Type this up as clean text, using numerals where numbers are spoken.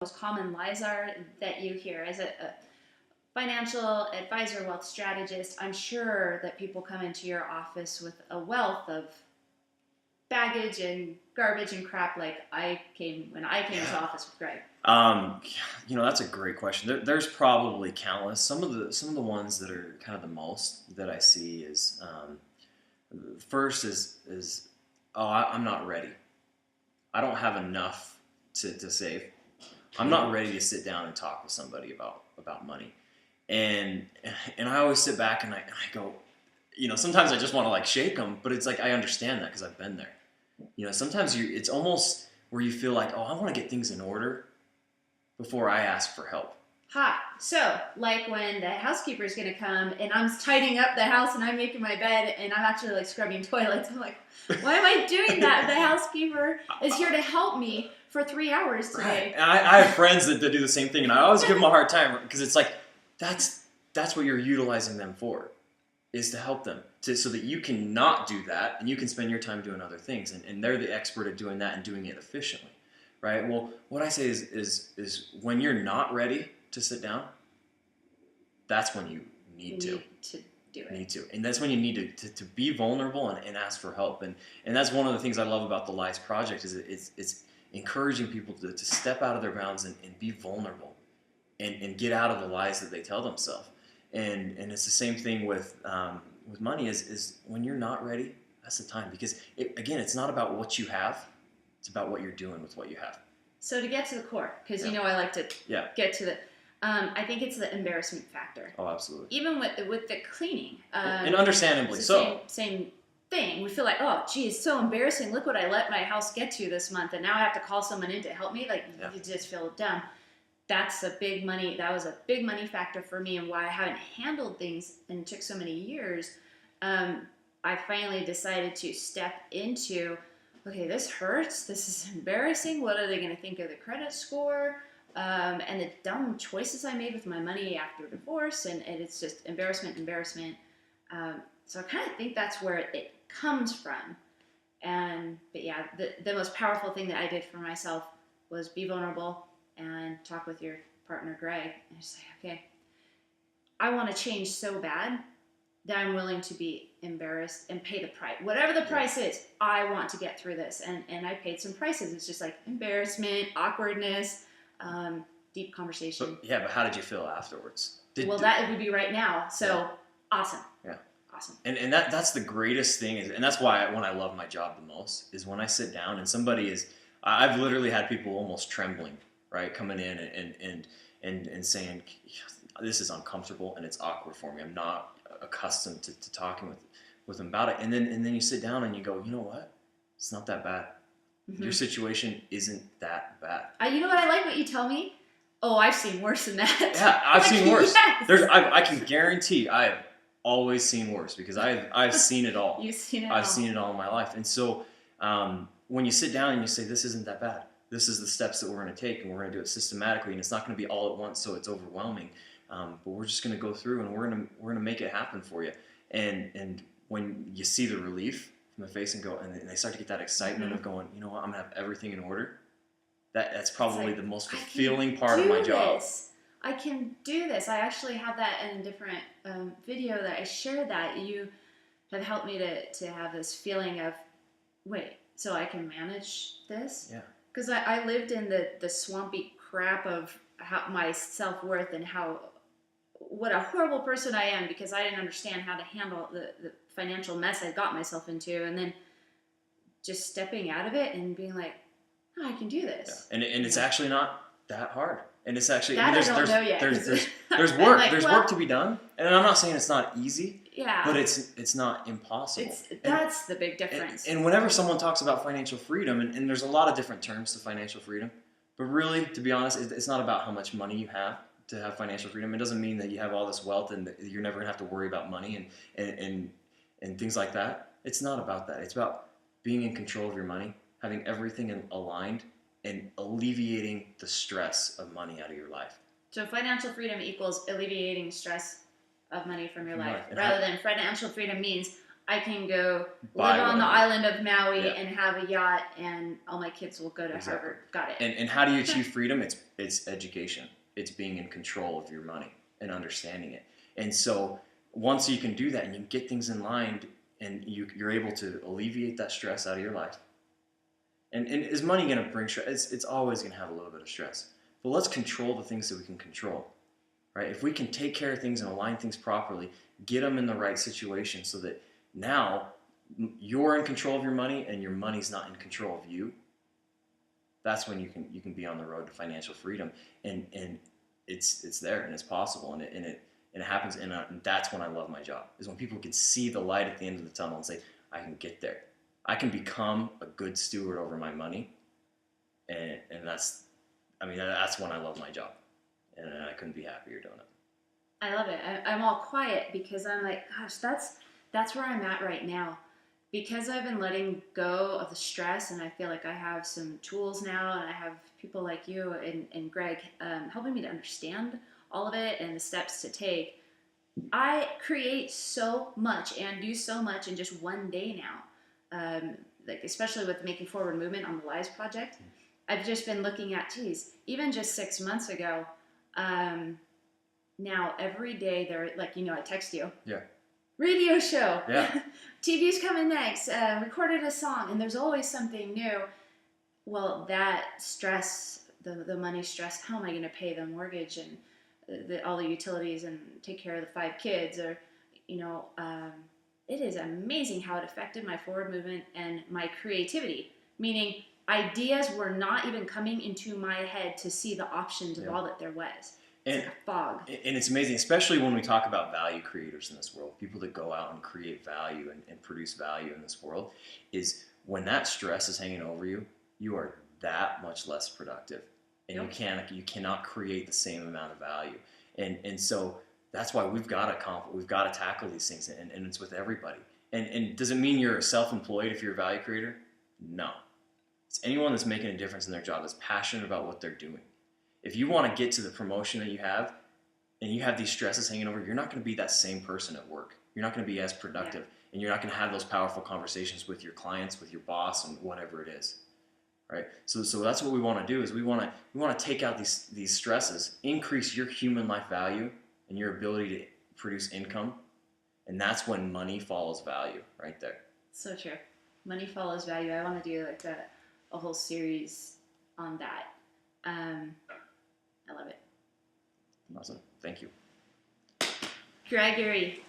most common lies are that you hear as a financial advisor, wealth strategist? I'm sure that people come into your office with a wealth of baggage and garbage and crap like when I came to office with Greg. That's a great question. There's probably countless. Some of the ones that are kind of the most that I see is first is I'm not ready. I don't have enough to save. I'm not ready to sit down and talk with somebody about money. And I always sit back and I go, sometimes I just want to like shake them, but it's like I understand that because I've been there. Sometimes it's almost where you feel like, I want to get things in order before I ask for help. So like when the housekeeper is going to come and I'm tidying up the house and I'm making my bed and I'm actually like scrubbing toilets, I'm like, why am I doing that? The housekeeper is here to help me for 3 hours today. Right. And I have friends that do the same thing, and I always give them a hard time because it's like that's what you're utilizing them for, is to help them so that you can not do that and you can spend your time doing other things, and they're the expert at doing that and doing it efficiently, right? Well, what I say is when you're not ready to sit down, that's when you need to do it. Need to. And that's when you need to be vulnerable and ask for help. And that's one of the things I love about the Lies Project is it's encouraging people to step out of their bounds and be vulnerable and get out of the lies that they tell themselves. And it's the same thing with money is when you're not ready, that's the time. Because, it's not about what you have. It's about what you're doing with what you have. So to get to the core, because I like to get to the... I think it's the embarrassment factor. Oh, absolutely. Even with the cleaning. And understandably so. Same thing. We feel like, oh, gee, it's so embarrassing. Look what I let my house get to this month, and now I have to call someone in to help me. You just feel dumb. That was a big money factor for me, and why I haven't handled things and it took so many years. I finally decided to step into, okay, this hurts. This is embarrassing. What are they going to think of the credit score? And the dumb choices I made with my money after divorce, and it's just embarrassment. So I kind of think that's where it comes from. But yeah, the most powerful thing that I did for myself was be vulnerable and talk with your partner, Greg, and just say, okay, I want to change so bad that I'm willing to be embarrassed and pay the price. Whatever the price is, I want to get through this. And I paid some prices. It's just like embarrassment, awkwardness, deep conversation. But how did you feel afterwards? That would be right now. So awesome. Yeah. Awesome. And that's the greatest thing and that's why when I love my job the most is when I sit down and somebody I've literally had people almost trembling, right, coming in and saying, this is uncomfortable and it's awkward for me. I'm not accustomed to talking with them about it. And then you sit down and you go, you know what? It's not that bad. Mm-hmm. Your situation isn't that bad. You know what? I like what you tell me. Oh, I've seen worse than that. Yeah, I've seen worse. Yes. I can guarantee I have always seen worse because I've seen it all. You've seen it I've seen it all in my life. And so when you sit down and you say, this isn't that bad. This is the steps that we're going to take and we're going to do it systematically and it's not going to be all at once so it's overwhelming. But we're just going to go through and we're going to make it happen for you. And when you see the relief from the face and go, and they start to get that excitement of going, you know what, I'm going to have everything in order. That's probably the most fulfilling part of my job. I can do this. I actually have that in a different video that I shared that. You have helped me to have this feeling of, wait, so I can manage this? Yeah. Because I lived in the swampy crap of my self-worth and what a horrible person I am because I didn't understand how to handle the financial mess I got myself into, and then just stepping out of it and being like, oh, I can do this. Yeah. And it's actually not that hard. And it's actually there's work. There's work to be done. And I'm not saying it's not easy. Yeah. But it's not impossible. That's the big difference. And whenever someone talks about financial freedom, and there's a lot of different terms to financial freedom, but really, to be honest, it's not about how much money you have to have financial freedom. It doesn't mean that you have all this wealth and that you're never gonna have to worry about money and things like that. It's not about that. It's about being in control of your money, having everything aligned, and alleviating the stress of money out of your life. So financial freedom equals alleviating stress of money from your life. Rather than financial freedom means I can go Buy live on the whatever. island of Maui Yeah. and have a yacht, and all my kids will go to Exactly. Harvard. Got it. And how do you achieve freedom? It's education. It's being in control of your money and understanding it. And so once you can do that and you get things in line and you're able to alleviate that stress out of your life. And is money going to bring stress? It's always going to have a little bit of stress. But let's control the things that we can control, right? If we can take care of things and align things properly, get them in the right situation so that now you're in control of your money and your money's not in control of you. That's when you can be on the road to financial freedom, and it's there and it's possible, and it happens, and that's when I love my job, is when people can see the light at the end of the tunnel and say, I can get there, I can become a good steward over my money, and that's when I love my job, and I couldn't be happier doing it. I love it. I'm all quiet because I'm like, gosh, that's where I'm at right now. Because I've been letting go of the stress, and I feel like I have some tools now, and I have people like you and Greg helping me to understand all of it and the steps to take. I create so much and do so much in just one day now. Like especially with making forward movement on the Lives Project, I've just been looking at, geez, even just 6 months ago. Now every day they're like, I text you. Yeah. Radio show. Yeah. TV's coming next. Recorded a song, and there's always something new. Well, that stress, the money stress. How am I going to pay the mortgage and all the utilities and take care of the 5 kids? Or, it is amazing how it affected my forward movement and my creativity. Meaning, ideas were not even coming into my head to see the options of all that there was. It's like a fog. And it's amazing, especially when we talk about value creators in this world, people that go out and create value and produce value in this world, is when that stress is hanging over you, you are that much less productive. And you cannot create the same amount of value. And so that's why we've got to tackle these things, and it's with everybody. And does it mean you're self-employed if you're a value creator? No. It's anyone that's making a difference in their job, that's passionate about what they're doing. If you want to get to the promotion that you have, and you have these stresses hanging over, you're not going to be that same person at work. You're not going to be as productive, and you're not going to have those powerful conversations with your clients, with your boss, and whatever it is, right? So that's what we want to do, is we want to take out these stresses, increase your human life value and your ability to produce income, and that's when money follows value, right there. So true. Money follows value. I want to do like a whole series on that. I love it. Awesome. Thank you. Gregory,